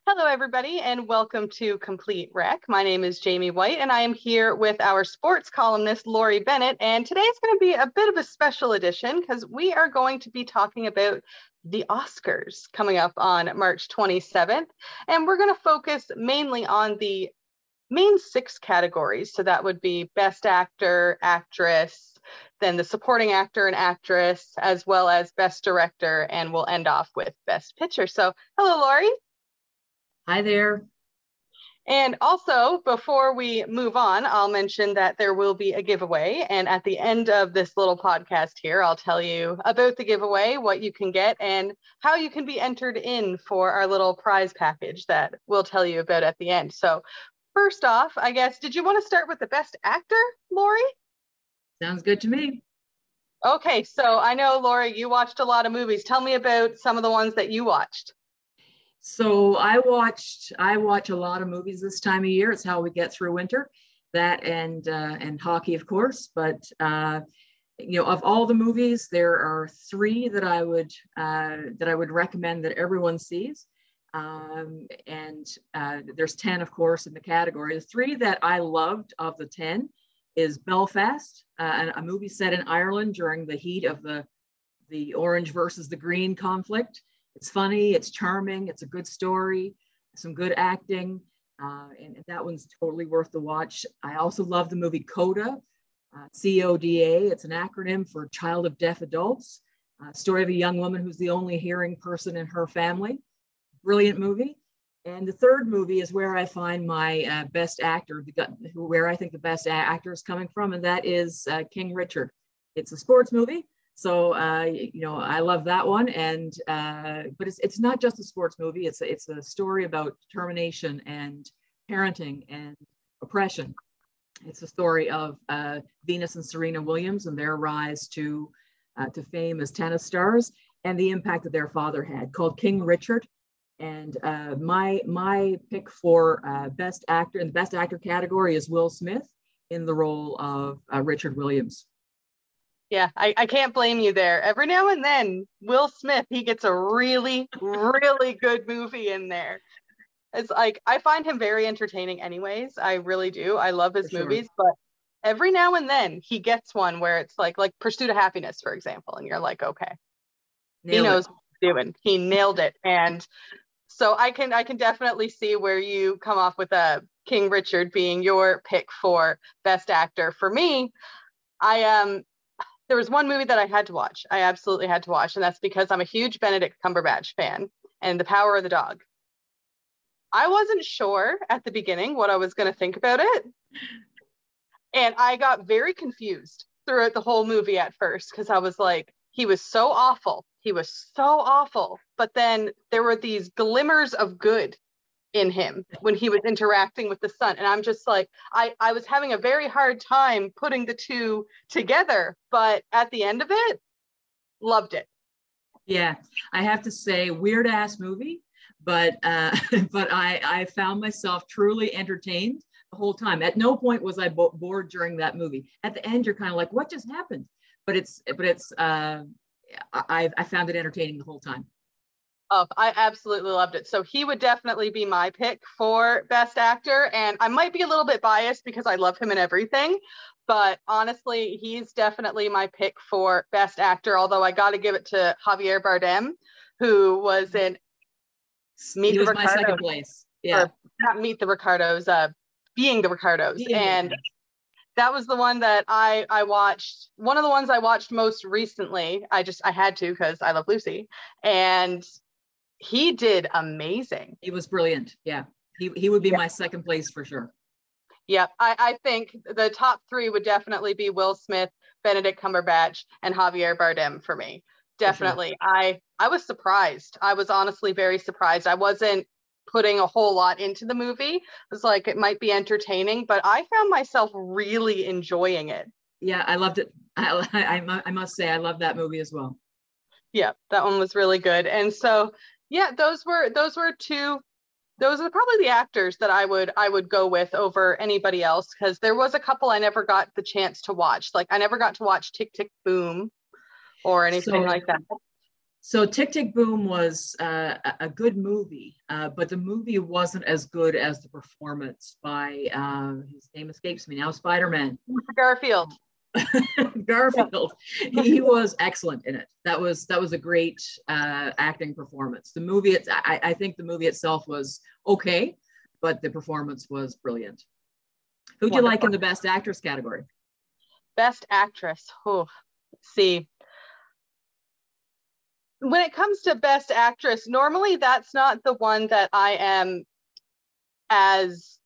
Hello, everybody, and welcome to Complete Wreck. My name is Jaymie White, and I am here with our sports columnist, Lori Bennett. And today's going to be a bit of a special edition because we are going to be talking about the Oscars coming up on March 27th. And we're going to focus mainly on the main 6 categories. So that would be Best Actor, Actress, then the Supporting Actor and Actress, as well as Best Director, and we'll end off with Best Picture. So, hello, Lori. Hi there. And also, before we move on, I'll mention that there will be a giveaway. And at the end of this little podcast here, I'll tell you about the giveaway, what you can get, and how you can be entered in for our little prize package that we'll tell you about at the end. So first off, I guess, did you want to start with the Best Actor, Lori? Sounds good to me. Okay, so I know, Lori, you watched a lot of movies. Tell me about some of the ones that you watched. So I watch a lot of movies this time of year. It's how we get through winter. That and hockey, of course. But of all the movies, there are 3 that I would recommend that everyone sees. There's 10, of course, in the category. The 3 that I loved of the 10 is Belfast, a movie set in Ireland during the heat of the orange versus the green conflict. It's funny, it's charming, it's a good story, some good acting, and that one's totally worth the watch. I also love the movie CODA, CODA. It's an acronym for Child of Deaf Adults, story of a young woman who's the only hearing person in her family. Brilliant movie. And the third movie is where I find my best actor, where I think the best actor is coming from, and that is King Richard. It's a sports movie. So, I love that one. But it's not just a sports movie. It's a story about determination and parenting and oppression. It's a story of Venus and Serena Williams and their rise to fame as tennis stars and the impact that their father had, called King Richard. And my pick for best actor in the best actor category is Will Smith in the role of Richard Williams. Yeah, I can't blame you there. Every now and then, Will Smith, he gets a really, really good movie in there. It's like, I find him very entertaining anyways. I really do. I love his movies, but every now and then he gets one where it's like Pursuit of Happiness, for example. And you're like, okay, he knows what he's doing. He nailed it. And so I can definitely see where you come off with King Richard being your pick for best actor. For me, there was one movie that I had to watch. I absolutely had to watch. And that's because I'm a huge Benedict Cumberbatch fan, and The Power of the Dog. I wasn't sure at the beginning what I was going to think about it. And I got very confused throughout the whole movie at first, because I was like, he was so awful. He was so awful. But then there were these glimmers of good in him when he was interacting with the son. And I'm just like, I was having a very hard time putting the 2 together, but at the end of it, loved it. Yeah, I have to say, weird ass movie, but I found myself truly entertained the whole time. At no point was I bored during that movie. At the end, you're kind of like, what just happened? I found it entertaining the whole time. Oh, I absolutely loved it. So he would definitely be my pick for best actor. And I might be a little bit biased because I love him in everything. But honestly, he's definitely my pick for best actor. Although I got to give it to Javier Bardem, who was in Meet the Ricardos. My second place. Yeah. Or not Meet the Ricardos, Being the Ricardos. And that was the one that I watched. One of the ones I watched most recently. I had to because I love Lucy. And he did amazing. He was brilliant. Yeah. He would be my second place for sure. Yep. I think the top 3 would definitely be Will Smith, Benedict Cumberbatch, and Javier Bardem for me. Definitely. For sure. I was surprised. I was honestly very surprised. I wasn't putting a whole lot into the movie. It was like, it might be entertaining, but I found myself really enjoying it. Yeah, I loved it. I must say, I love that movie as well. Yeah, that one was really good. And so, yeah, those were 2. Those are probably the actors that I would go with over anybody else, because there was a couple I never got the chance to watch. Like, I never got to watch Tick, Tick, Boom or anything like that. So Tick Tick Boom was a good movie, but the movie wasn't as good as the performance by, his name escapes me now, Spider-Man. Garfield. Garfield. He was excellent in it. That was a great acting performance. The movie, I think the movie itself was okay, but the performance was brilliant. Who'd you like in the Best Actress category? Best Actress. Oh, let's see. When it comes to Best Actress, normally that's not the one that I am as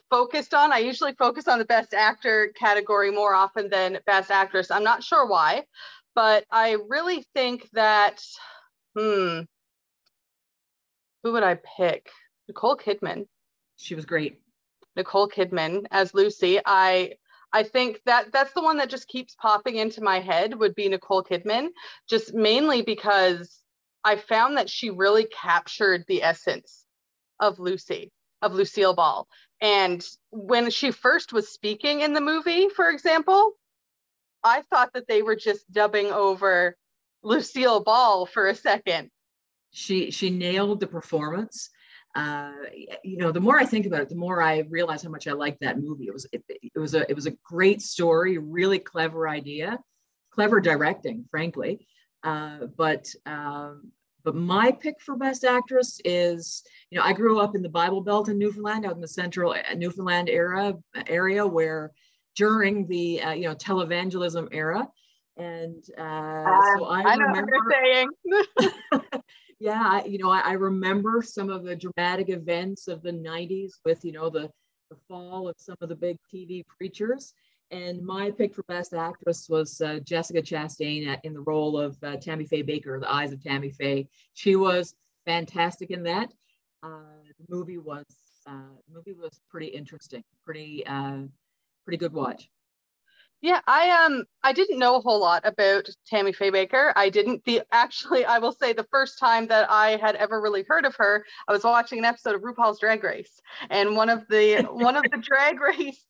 focused on. I usually focus on the Best Actor category more often than Best Actress. I'm not sure why, but I really think that, who would I pick? Nicole Kidman. She was great. Nicole Kidman as Lucy. I think that that's the one that just keeps popping into my head, would be Nicole Kidman, just mainly because I found that she really captured the essence of Lucy, of Lucille Ball. And when she first was speaking in the movie, for example, I thought that they were just dubbing over Lucille Ball for a second. She nailed the performance. The more I think about it, the more I realize how much I like that movie. It was a great story, really clever idea, clever directing, frankly. But my pick for Best Actress is, I grew up in the Bible Belt in Newfoundland, out in the central Newfoundland area where during the televangelism era, and so I know remember. what you're saying. Yeah, I remember some of the dramatic events of the 90s with, the fall of some of the big TV preachers. And my pick for Best Actress was Jessica Chastain in the role of Tammy Faye Baker, The Eyes of Tammy Faye. She was fantastic in that. The movie was pretty interesting, pretty good watch. Yeah, I didn't know a whole lot about Tammy Faye Baker. Actually, I will say the first time that I had ever really heard of her, I was watching an episode of RuPaul's Drag Race, and one of the Drag Race,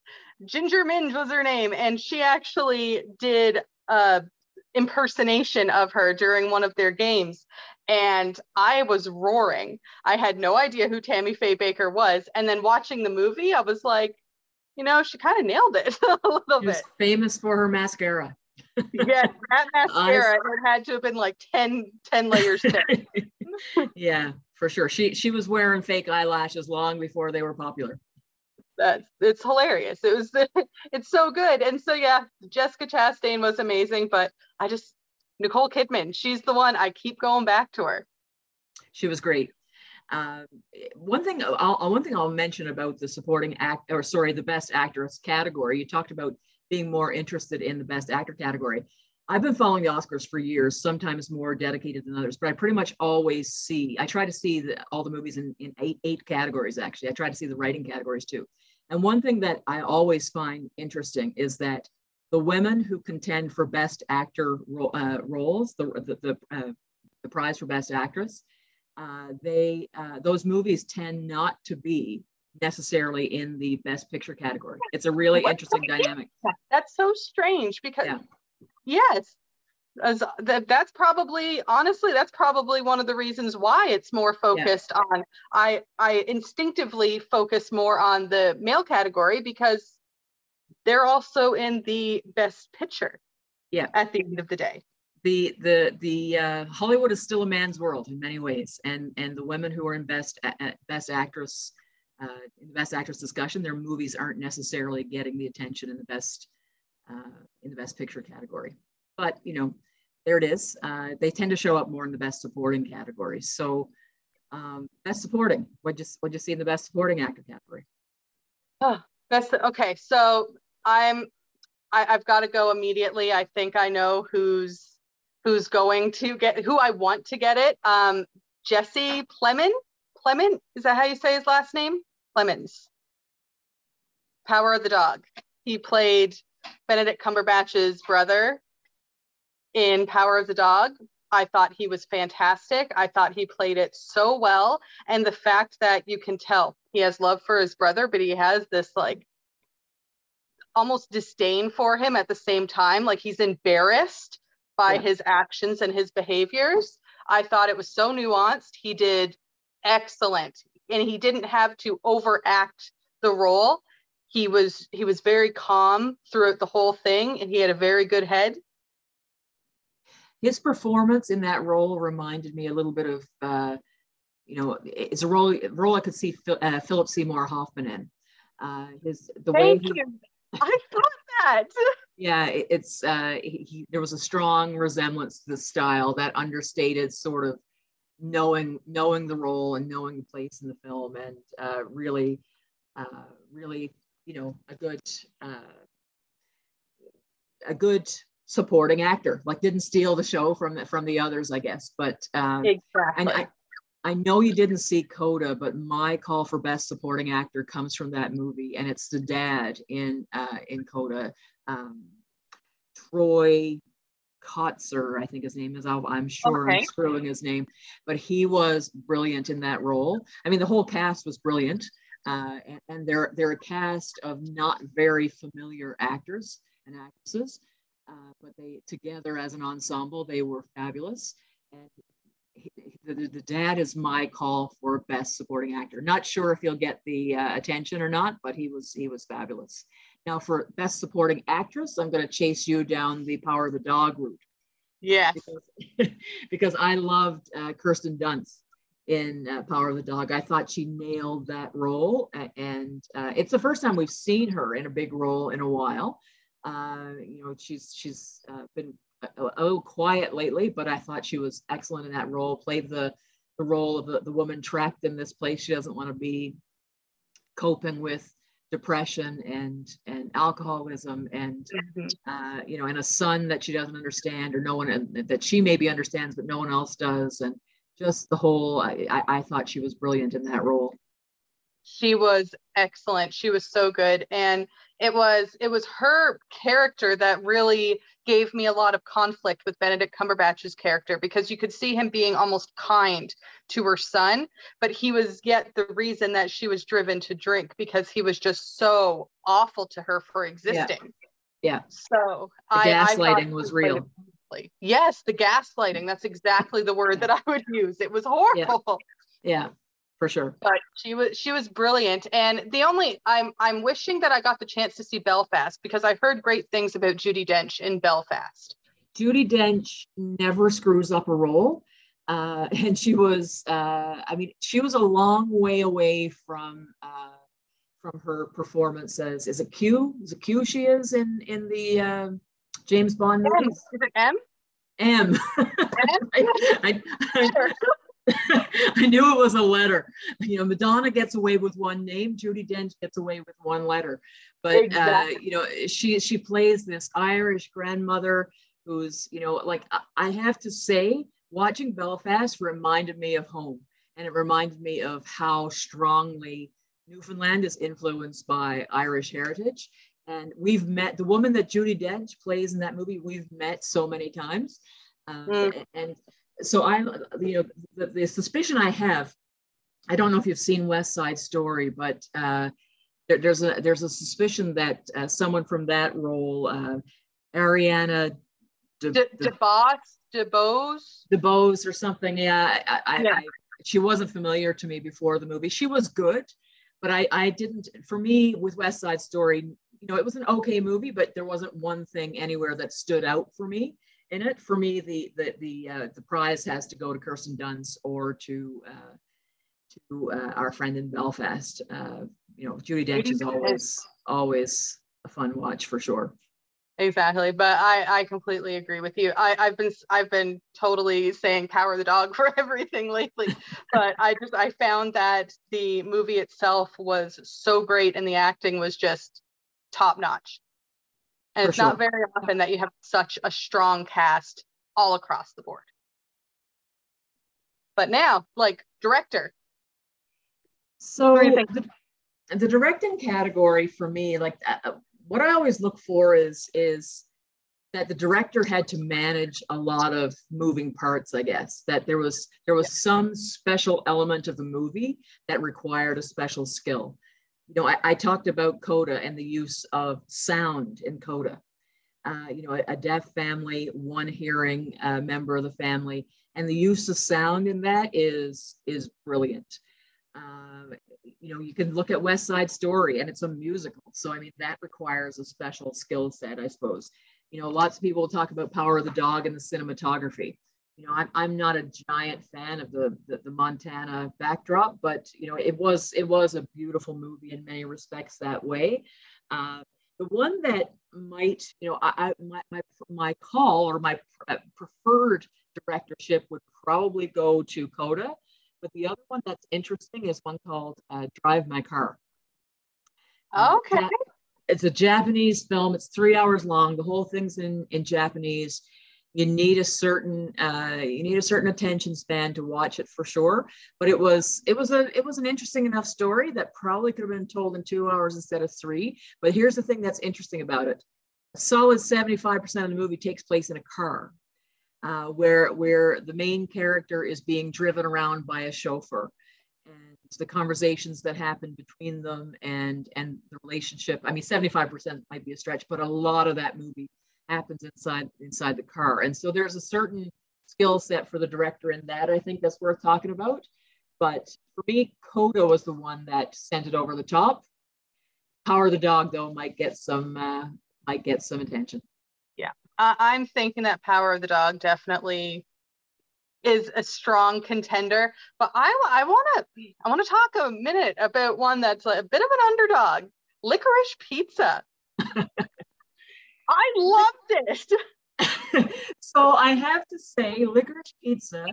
Ginger Minge was her name, and she actually did a impersonation of her during one of their games, and I was roaring. I had no idea who Tammy Faye Baker was, and then watching the movie, I was like, she kind of nailed it a little bit. She was famous for her mascara. Yeah, that mascara, it had to have been like 10 layers thick. Yeah, for sure. She was wearing fake eyelashes long before they were popular. It's hilarious. It's so good. And so, yeah, Jessica Chastain was amazing, but Nicole Kidman, she's the one, I keep going back to her. She was great. One thing I'll mention about the the Best Actress category. You talked about being more interested in the Best Actor category. I've been following the Oscars for years, sometimes more dedicated than others, but I pretty much always I try to see all the movies in eight categories, actually. I try to see the writing categories too. And one thing that I always find interesting is that the women who contend for Best Actor roles, the prize for Best Actress, those movies tend not to be necessarily in the Best Picture category. It's a really interesting dynamic. That's so strange because, yes, that's probably one of the reasons why it's more focused on. I instinctively focus more on the male category because they're also in the Best Picture. Yeah. At the end of the day. The Hollywood is still a man's world in many ways, and the women who are in Best Actress in the Best Actress discussion, their movies aren't necessarily getting the attention in the Best Picture category. But there it is. They tend to show up more in the Best Supporting category. So Best Supporting. What'd you see in the Best Supporting Actor category? Okay. So I've got to go immediately. I think I know who's going to get, who I want to get it. Jesse Plemons, is that how you say his last name? Plemons. Power of the Dog. He played Benedict Cumberbatch's brother in Power of the Dog. I thought he was fantastic. I thought he played it so well. And the fact that you can tell he has love for his brother, but he has this like almost disdain for him at the same time. Like he's embarrassed by his actions and his behaviors. I thought it was so nuanced. He did excellent, and he didn't have to overact the role. He was very calm throughout the whole thing, and he had a very good head. His performance in that role reminded me a little bit of, it's a role I could see Philip Seymour Hoffman in. Thank you. I thought that. Yeah, there was a strong resemblance to the style, that understated sort of knowing the role and knowing the place in the film, and really, a good supporting actor. Like, didn't steal the show from the others, I guess. But exactly. And I know you didn't see Coda, but my call for best supporting actor comes from that movie, and it's the dad in Coda, Troy Kotzer, I think his name is. I'm sure I'm screwing his name, but he was brilliant in that role. I mean, the whole cast was brilliant, and they're a cast of not very familiar actors and actresses, but they together as an ensemble, they were fabulous. And the dad is my call for best supporting actor. Not sure if he'll get the attention or not, but he was fabulous. Now, for best supporting actress, I'm going to chase you down the Power of the Dog route. Yeah. Because I loved Kirsten Dunst in Power of the Dog. I thought she nailed that role, and it's the first time we've seen her in a big role in a while. She's been a little quiet lately, but I thought she was excellent in that role. Played the role of the woman trapped in this place she doesn't want to be, coping with depression and alcoholism, and and a son that she doesn't understand, or no one that she maybe understands but no one else does, and just the whole. I thought she was brilliant in that role. She was excellent. She was so good, and it was her character that really gave me a lot of conflict with Benedict Cumberbatch's character, because you could see him being almost kind to her son, but he was yet the reason that she was driven to drink, because he was just so awful to her for existing. Yeah. So the gaslighting was real. Yes, the gaslighting. That's exactly the word that I would use. It was horrible. Yeah. For sure. But she was brilliant. And I'm wishing that I got the chance to see Belfast, because I've heard great things about Judi Dench in Belfast. Judi Dench never screws up a role. And she was she was a long way away from her performance as, is it Q? Is it Q she is in the James Bond movies? Is it M? M. I knew it was a letter. Madonna gets away with one name, Judi Dench gets away with one letter. But exactly. She plays this Irish grandmother who's, I have to say, watching Belfast reminded me of home, and it reminded me of how strongly Newfoundland is influenced by Irish heritage. And we've met the woman that Judi Dench plays in that movie. We've met so many times, and so the suspicion I have, I don't know if you've seen West Side Story, but there's a suspicion that someone from that role, Ariana DeBose or something. Yeah, she wasn't familiar to me before the movie. She was good, but I didn't. For me, with West Side Story, it was an okay movie, but there wasn't one thing anywhere that stood out for me in it. For me, the prize has to go to Kirsten Dunst or to our friend in Belfast. Judi Dench is always a fun watch for sure. Exactly, but I completely agree with you. I've been totally saying Power of the Dog for everything lately, but I found that the movie itself was so great, and the acting was just top notch. And for it's not very often that you have such a strong cast all across the board. But now, director. So the directing category for me, what I always look for is that the director had to manage a lot of moving parts, I guess, that there was some special element of the movie that required a special skill. I talked about Coda and the use of sound in Coda. a deaf family, one hearing member of the family, and the use of sound in that is brilliant. You can look at West Side Story, and it's a musical, so I mean that requires a special skill set, I suppose. Lots of people talk about Power of the Dog and the cinematography. I'm not a giant fan of the Montana backdrop, but it was a beautiful movie in many respects that way. The one that might, my call or my preferred directorship would probably go to Coda, but the other one that's interesting is one called Drive My Car. Okay. It's a Japanese film. It's 3 hours long. The whole thing's in Japanese. You need a certain attention span to watch it for sure. But it was an interesting enough story that probably could have been told in 2 hours instead of 3. But here's the thing that's interesting about it: a solid 75% of the movie takes place in a car, where the main character is being driven around by a chauffeur, and the conversations that happen between them and the relationship. I mean, 75% might be a stretch, but a lot of that movie happens inside the car. And so there's a certain skill set for the director in that, I think, that's worth talking about. But for me, Coda was the one that sent it over the top. Power of the Dog, though, might get some attention. Yeah, I'm thinking that Power of the Dog definitely is a strong contender, but I want to talk a minute about one that's a bit of an underdog, Licorice Pizza. I loved it. So I have to say, Licorice Pizza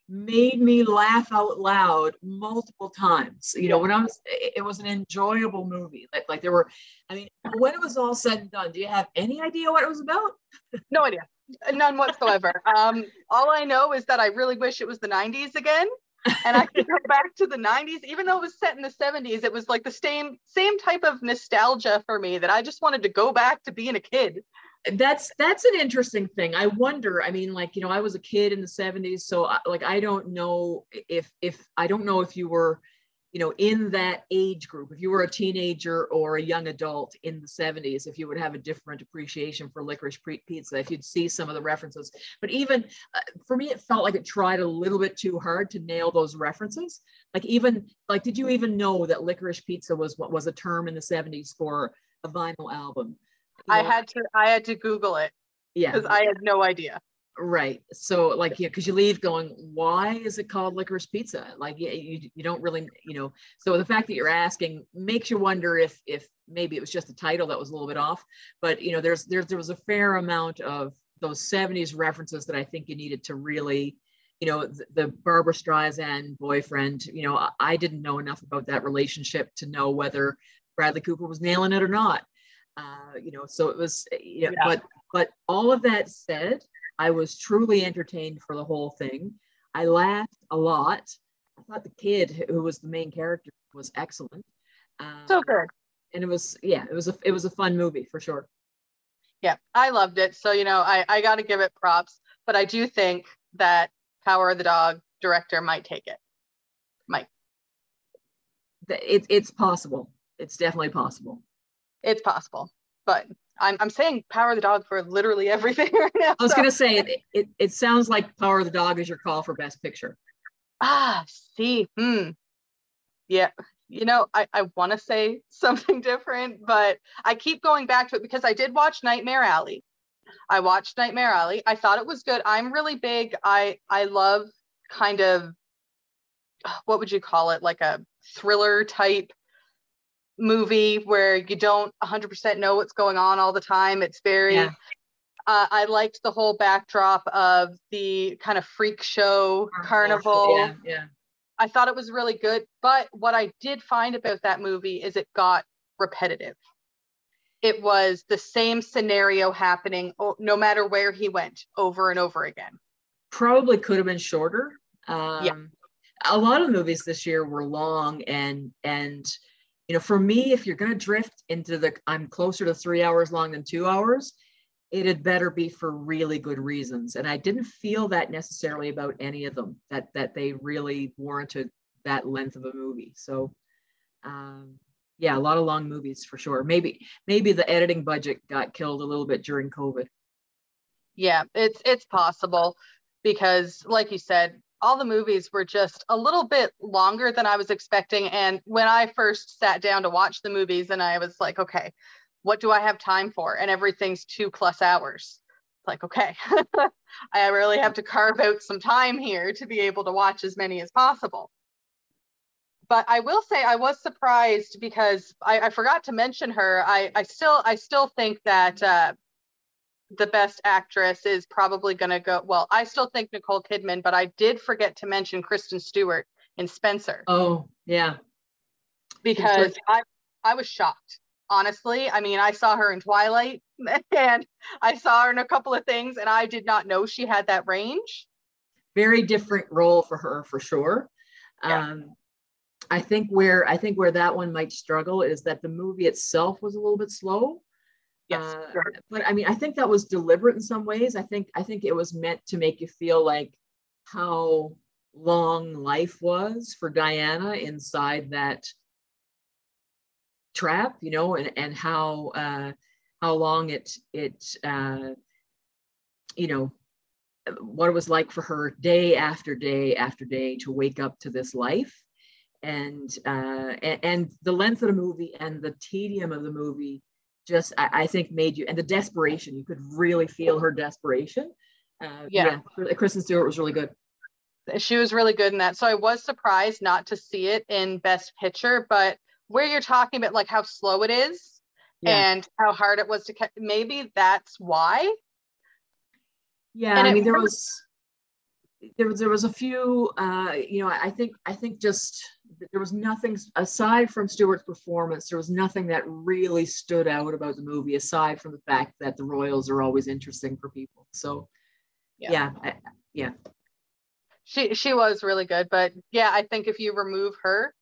made me laugh out loud multiple times. It was an enjoyable movie. Like there were, I mean, when it was all said and done, do you have any idea what it was about? No idea. None whatsoever. All I know is that I really wish it was the 90s again, and I could go back to the 90s. Even though it was set in the 70s, it was like the same type of nostalgia for me that I just wanted to go back to being a kid. That's an interesting thing. I wonder, I mean, I was a kid in the 70s, so I don't know if you were, in that age group, if you were a teenager or a young adult in the 70s, if you would have a different appreciation for Licorice Pizza, if you'd see some of the references. But even for me, it felt like it tried a little bit too hard to nail those references. Did you even know that Licorice Pizza was a term in the 70s for a vinyl album? I had to Google it. Yeah, because I had no idea. Right. So because you leave going, why is it called Licorice Pizza? You don't really, so the fact that you're asking makes you wonder if maybe it was just the title that was a little bit off. But, there was a fair amount of those 70s references that I think you needed to really, the Barbara Streisand boyfriend, I didn't know enough about that relationship to know whether Bradley Cooper was nailing it or not. So it was, yeah. But all of that said, I was truly entertained for the whole thing. I laughed a lot. I thought the kid who was the main character was excellent. So good. And it was a fun movie for sure. Yeah, I loved it. So, I got to give it props, but I do think that Power of the Dog director might take it. It's possible. It's definitely possible. It's possible, but I'm saying Power of the Dog for literally everything right now. I was going to say it sounds like Power of the Dog is your call for Best Picture. See, yeah. I want to say something different, but I keep going back to it because I did watch Nightmare Alley. I watched Nightmare Alley. I thought it was good. I'm really big. I love kind of, what would you call it? Like a thriller type movie where you don't 100% know what's going on all the time. It's very, yeah. I liked the whole backdrop of the kind of freak show carnival. Yeah. I thought it was really good. But what I did find about that movie is it got repetitive. It was the same scenario happening no matter where he went, over and over again. Probably could have been shorter. Yeah. A lot of movies this year were long and for me, if you're going to drift into I'm closer to 3 hours long than 2 hours, it had better be for really good reasons. And I didn't feel that necessarily about any of them, that they really warranted that length of a movie. So Yeah, a lot of long movies for sure. Maybe the editing budget got killed a little bit during COVID. Yeah, it's possible because, like you said, all the movies were just a little bit longer than I was expecting. And when I first sat down to watch the movies, and I was like, okay, what do I have time for? And everything's 2+ hours. Like, okay, I really have to carve out some time here to be able to watch as many as possible. But I will say I was surprised because I forgot to mention her. I still think that the best actress is probably going to go. Well, I still think Nicole Kidman, but I did forget to mention Kristen Stewart in Spencer. Oh, yeah. Because I was shocked. Honestly, I mean, I saw her in Twilight and I saw her in a couple of things, and I did not know she had that range. Very different role for her, for sure. Yeah. I think where that one might struggle is that the movie itself was a little bit slow. Yes. Sure. But I mean, I think that was deliberate in some ways. I think it was meant to make you feel like how long life was for Diana inside that trap, you know, and how long it you know, what it was like for her day after day after day to wake up to this life. And the length of the movie and the tedium of the movie just, I think, made you, and the desperation, you could really feel her desperation. Yeah, Kristen Stewart was really good. She was really good in that. So I was surprised not to see it in Best Picture, but where you're talking about like how slow it is and how hard it was to catch, maybe that's why. Yeah, and I mean, there was a few, you know, I think just there was nothing aside from Stewart's performance. There was nothing that really stood out about the movie aside from the fact that the royals are always interesting for people. So, yeah. She was really good, but yeah, I think if you remove her,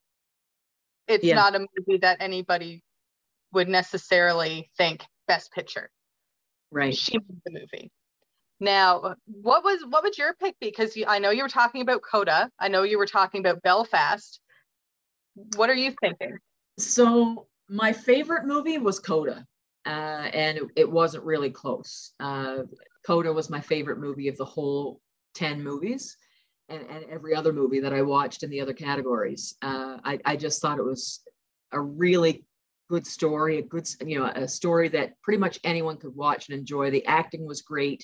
it's not a movie that anybody would necessarily think Best Picture. Right. She made the movie. Now, what would your pick be? Because I know you were talking about Coda. I know you were talking about Belfast. What are you thinking? So my favorite movie was Coda, and it wasn't really close. Coda was my favorite movie of the whole 10 movies, and every other movie that I watched in the other categories. I just thought it was a really good story, a story that pretty much anyone could watch and enjoy. The acting was great.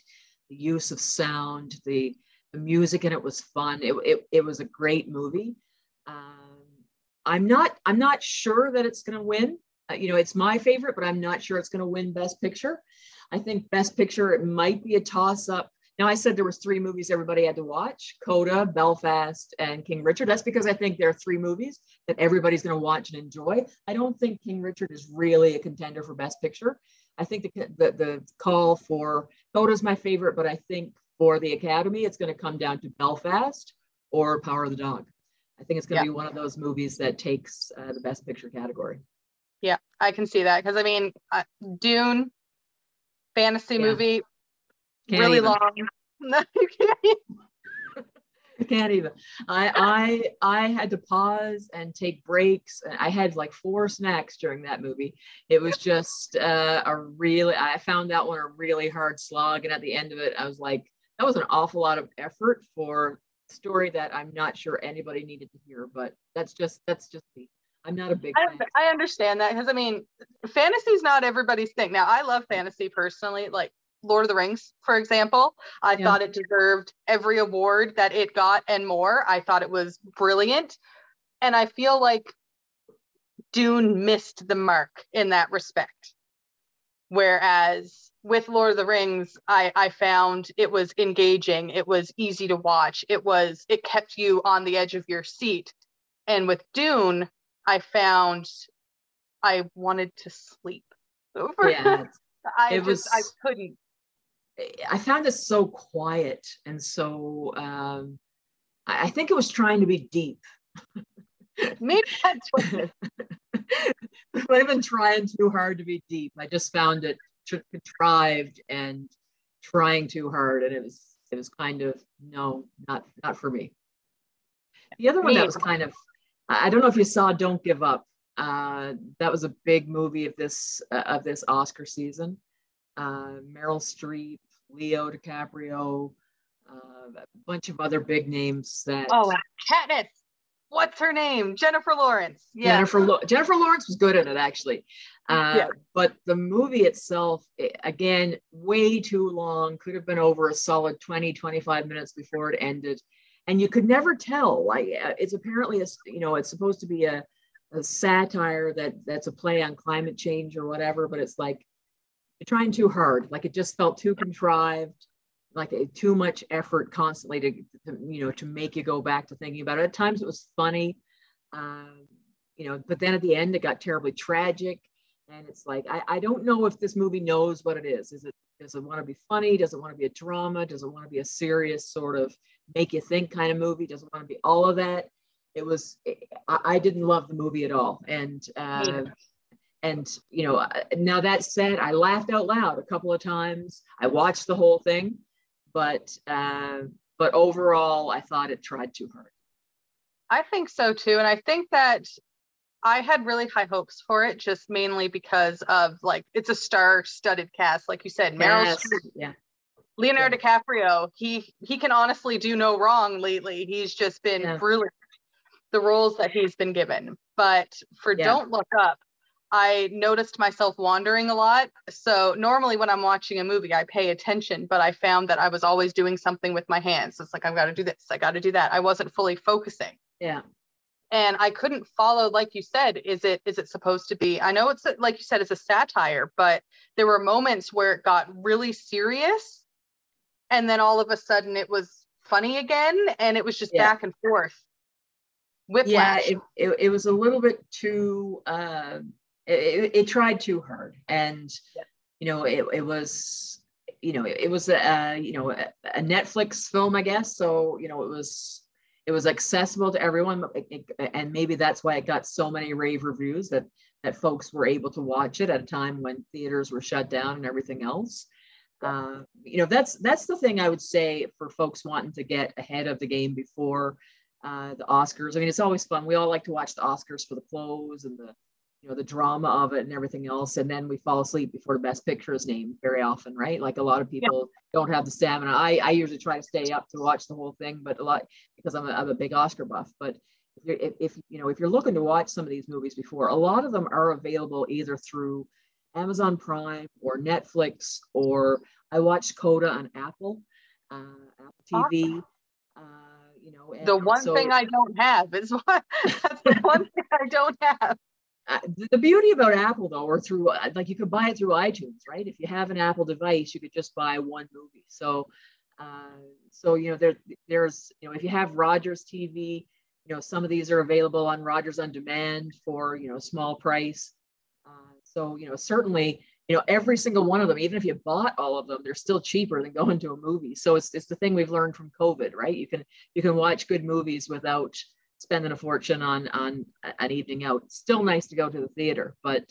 The use of sound, the music in it was fun. It was a great movie. I'm not sure that it's going to win. It's my favorite, but I'm not sure it's going to win Best Picture. I think Best Picture, it might be a toss up. Now, I said there was 3 movies everybody had to watch: Coda, Belfast, and King Richard. That's because I think there are 3 movies that everybody's going to watch and enjoy. I don't think King Richard is really a contender for Best Picture. I think the call for Coda is my favorite, but I think for the Academy, it's going to come down to Belfast or Power of the Dog. I think it's going to be one of those movies that takes the Best Picture category. Yeah, I can see that, because I mean, Dune, fantasy movie, really long. No, you can't. I can't even. I had to pause and take breaks. I had like 4 snacks during that movie. It was just I found that one a really hard slog. And at the end of it, I was like, that was an awful lot of effort for a story that I'm not sure anybody needed to hear. But that's just me. I'm not a big fan. I understand that, because I mean, fantasy is not everybody's thing. Now, I love fantasy personally, like Lord of the Rings, for example. I thought it deserved every award that it got and more. I thought it was brilliant. And I feel like Dune missed the mark in that respect. Whereas with Lord of the Rings, I found it was engaging. It was easy to watch. It kept you on the edge of your seat. And with Dune, I found I wanted to sleep. Yeah, I couldn't. I found it so quiet, and so I think it was trying to be deep. Maybe that's what it might have been trying too hard to be deep. I just found it contrived and trying too hard, and it was kind of, no, not for me. The other one that was kind of, I don't know if you saw Don't Give Up. That was a big movie of this Oscar season. Meryl Streep, Leo DiCaprio, a bunch of other big names that. Oh, Katniss. What's her name? Jennifer Lawrence. Yeah. Jennifer Lawrence was good in it, actually. But the movie itself, again, way too long, could have been over a solid 20, 25 minutes before it ended. And you could never tell. Like, it's apparently, it's supposed to be a satire that's a play on climate change or whatever, but it's like, you're trying too hard. Like, it just felt too contrived, like too much effort constantly to make you go back to thinking about it. At times it was funny, but then at the end it got terribly tragic. And it's like, I don't know if this movie knows what it is. Does it want to be funny? Does it want to be a drama? Does it want to be a serious sort of make you think kind of movie? Does it want to be all of that? I didn't love the movie at all. And now that said, I laughed out loud a couple of times. I watched the whole thing, but overall, I thought it tried too hard. I think so too, and I think that I had really high hopes for it, just mainly because of, like, it's a star-studded cast, like you said. Meryl Streep, Leonardo DiCaprio. He can honestly do no wrong lately. He's just been brilliant, the roles that he's been given. But for Don't Look Up, I noticed myself wandering a lot. So normally when I'm watching a movie, I pay attention, but I found that I was always doing something with my hands. It's like, I've got to do this, I got to do that. I wasn't fully focusing. Yeah. And I couldn't follow, like you said, is it supposed to be, I know it's, like you said, it's a satire, but there were moments where it got really serious. And then all of a sudden it was funny again. And it was just back and forth. Whiplash. Yeah, it was a little bit too, it tried too hard. And, it was a Netflix film, I guess. So, it was accessible to everyone, and maybe that's why it got so many rave reviews, that folks were able to watch it at a time when theaters were shut down and everything else. That's the thing I would say for folks wanting to get ahead of the game before the Oscars. I mean, it's always fun. We all like to watch the Oscars for the clothes and the drama of it and everything else. And then we fall asleep before the best picture is named very often, right? Like, a lot of people don't have the stamina. I usually try to stay up to watch the whole thing, but a lot, because I'm a big Oscar buff. But if you're looking to watch some of these movies before, a lot of them are available either through Amazon Prime or Netflix, or I watched Coda on Apple TV. The one thing I don't have is that's the one thing I don't have. The beauty about Apple, though, or through, like, you could buy it through iTunes, right? If you have an Apple device, you could just buy one movie. So there's if you have Rogers TV, some of these are available on Rogers On Demand for a small price. Certainly, every single one of them, even if you bought all of them, they're still cheaper than going to a movie. So it's the thing we've learned from COVID, right? You can watch good movies without spending a fortune on an evening out. It's still nice to go to the theater, but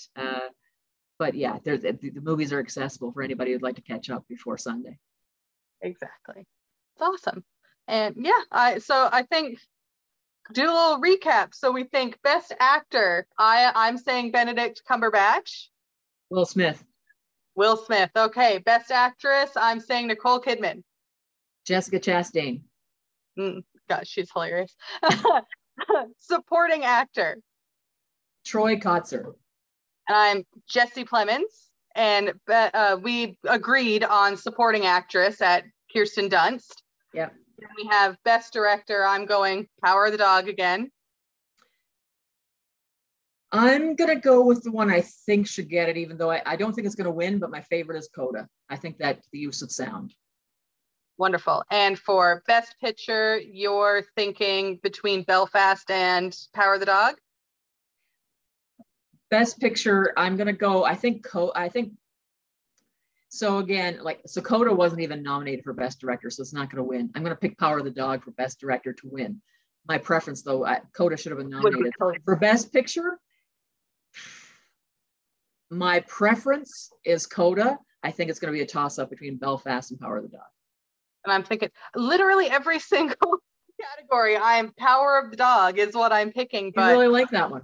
yeah, the movies are accessible for anybody who'd like to catch up before Sunday. Exactly. It's awesome. And I think, do a little recap. So we think best actor, I'm saying Benedict Cumberbatch. Will Smith. Okay. Best actress, I'm saying Nicole Kidman. Jessica Chastain. Gosh, she's hilarious. Supporting actor, Troy Kotsur. And I'm Jesse Plemons. And we agreed on supporting actress at Kirsten Dunst. Yeah. And we have best director, I'm going Power of the Dog again. I'm going to go with the one I think should get it, even though I don't think it's going to win, but my favorite is Coda. I think that the use of sound. Wonderful. And for best picture, you're thinking between Belfast and Power of the Dog? Best picture, I'm going to go, so again, Coda wasn't even nominated for best director, so it's not going to win. I'm going to pick Power of the Dog for best director to win. My preference, though, Coda should have been nominated. For best picture, my preference is Coda. I think it's going to be a toss-up between Belfast and Power of the Dog. And I'm thinking literally every single category, Power of the Dog is what I'm picking. But I really like that one.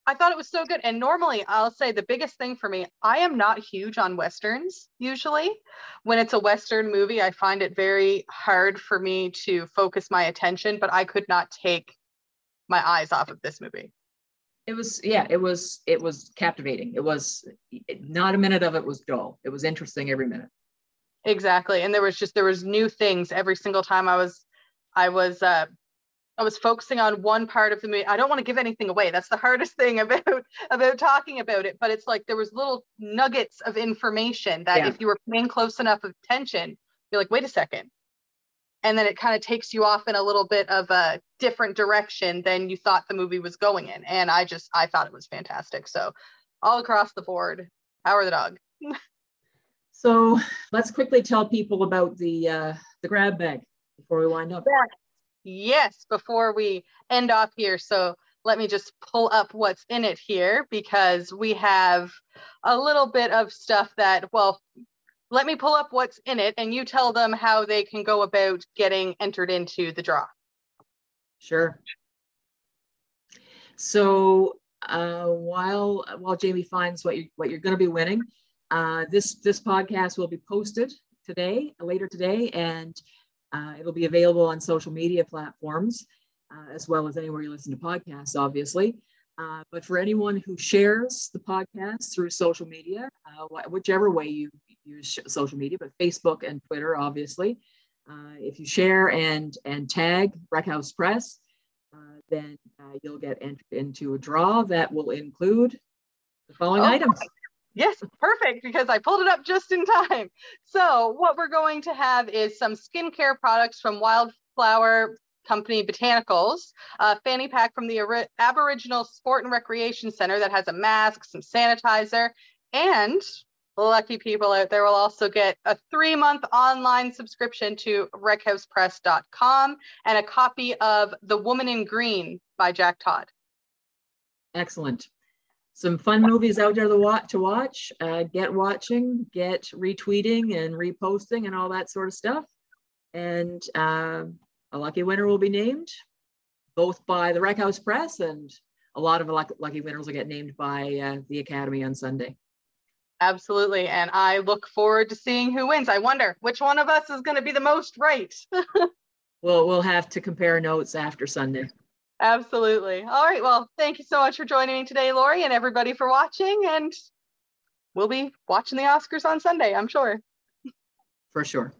I thought it was so good. And normally I'll say the biggest thing for me, I am not huge on Westerns usually. When it's a Western movie, I find it very hard for me to focus my attention, but I could not take my eyes off of this movie. It was captivating. It was not a minute of it was dull. It was interesting every minute. Exactly. And there was new things every single time I was focusing on one part of the movie. I don't want to give anything away. That's the hardest thing about talking about it. But it's like there was little nuggets of information that if you were paying close enough attention, you're like, wait a second. And then it kind of takes you off in a little bit of a different direction than you thought the movie was going in. And I thought it was fantastic. So all across the board, Power the Dog. So let's quickly tell people about the grab bag before we wind up. Yes, before we end off here. So let me just pull up what's in it here, because we have a little bit of stuff that, well, let me pull up what's in it and you tell them how they can go about getting entered into the draw. Sure. So while Jaymie finds what you're going to be winning, this podcast will be posted later today, and it'll be available on social media platforms, as well as anywhere you listen to podcasts, obviously. But for anyone who shares the podcast through social media, whichever way you use social media, but Facebook and Twitter, obviously, if you share and tag Wreckhouse Press, then you'll get entered into a draw that will include the following items. Yes, perfect, because I pulled it up just in time. So what we're going to have is some skincare products from Wildflower Company Botanicals, a fanny pack from the Aboriginal Sport and Recreation Center that has a mask, some sanitizer, and lucky people out there will also get a 3-month online subscription to wreckhousepress.com and a copy of The Woman in Green by Jack Todd. Excellent. Some fun movies out there to watch. Get watching, get retweeting and reposting and all that sort of stuff. And a lucky winner will be named, both by the Wreckhouse Press, and a lot of lucky winners will get named by the Academy on Sunday. Absolutely. And I look forward to seeing who wins. I wonder which one of us is going to be the most right. We'll have to compare notes after Sunday. Absolutely. All right. Well, thank you so much for joining me today, Lori, and everybody for watching. And we'll be watching the Oscars on Sunday, I'm sure. For sure.